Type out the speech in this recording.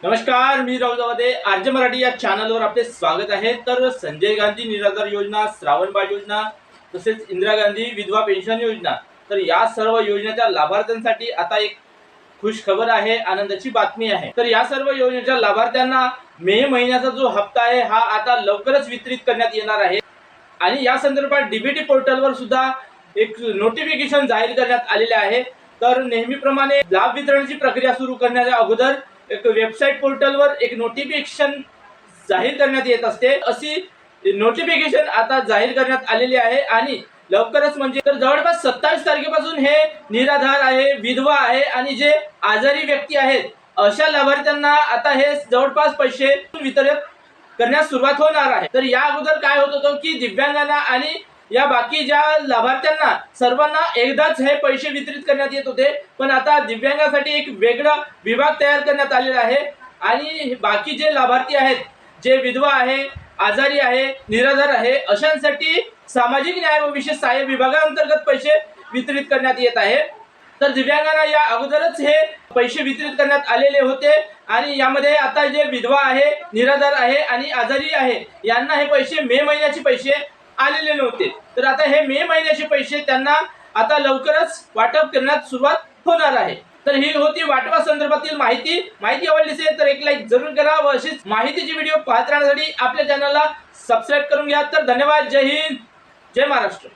नमस्कार, मी राहुल जावदे. आरजे मराठी या चॅनलवर आपले स्वागत आहे. तर संजय गांधी निराधार योजना, श्रावणबाळ योजना, तसेच इंदिरा गांधी विधवा पेन्शन योजना, तर या सर्व योजनेच्या लाभार्थ्यांसाठी आता एक खुश खबर आहे, आनंदाची बातमी आहे. तर या सर्व योजनेच्या लाभार्थ्यांना मे महिन्याचा जो हप्ता आहे हा आता लवकरच वितरित करण्यात येणार आहे. आणि या संदर्भात डीबीटी पोर्टलवर सुद्धा एक नोटिफिकेशन जाहीर करण्यात आलेले आहे. तर नेहमीप्रमाणे लाभ वितरणाची प्रक्रिया सुरू करण्याच्या अगोदर एक वेबसाईट पोर्टलवर एक नोटिफिकेशन जाहीर करण्यात येत असते. अशी नोटिफिकेशन आता जाहीर करण्यात आलेली आहे आणि लवकरच म्हणजे तर जवळपास 27 तारखेपासून हे निराधार आहे, विधवा आहे आणि जे आजारी व्यक्ती आहेत अशा लाभार्थ्यांना आता हे जवळपास पैसे वितरित करण्यास सुरुवात होणार आहे. तर या अगोदर काय होत होतं की दिव्यांगांना आणि या बाकी ज्या लाभार्थ्यांना सर्वांना एकदाच हे पैसे वितरित करण्यात येत होते, पण आता दिव्यांगासाठी एक वेगळा विभाग तयार करण्यात आलेला आहे. आणि बाकी जे लाभार्थी आहेत, जे विधवा आहे, आजारी आहे, निराधार आहे अशांसाठी सामाजिक न्याय व विशेष सहाय्य विभागाअंतर्गत पैसे वितरित करण्यात येत आहे. तर दिव्यांगांना या अगोदरच हे पैसे वितरित करण्यात आलेले होते आणि यामध्ये आता जे विधवा आहे, निराधार आहे आणि आजारी आहे यांना हे पैसे मे महिन्याचे पैसे आलेले नव्हते. तर आता हे मे महिन्याचे पैसे त्यांना आता लवकरच वाटप करण्यात सुरुवात होणार आहे. तर ही होती वाटपा संदर्भातील माहिती आवडली असेल तर एक लाईक जरूर करा व अशीच माहितीची व्हिडिओ पाहत राहण्यासाठी आपल्या चॅनलला सबस्क्राईब करून घ्या. तर धन्यवाद. जय हिंद, जय महाराष्ट्र.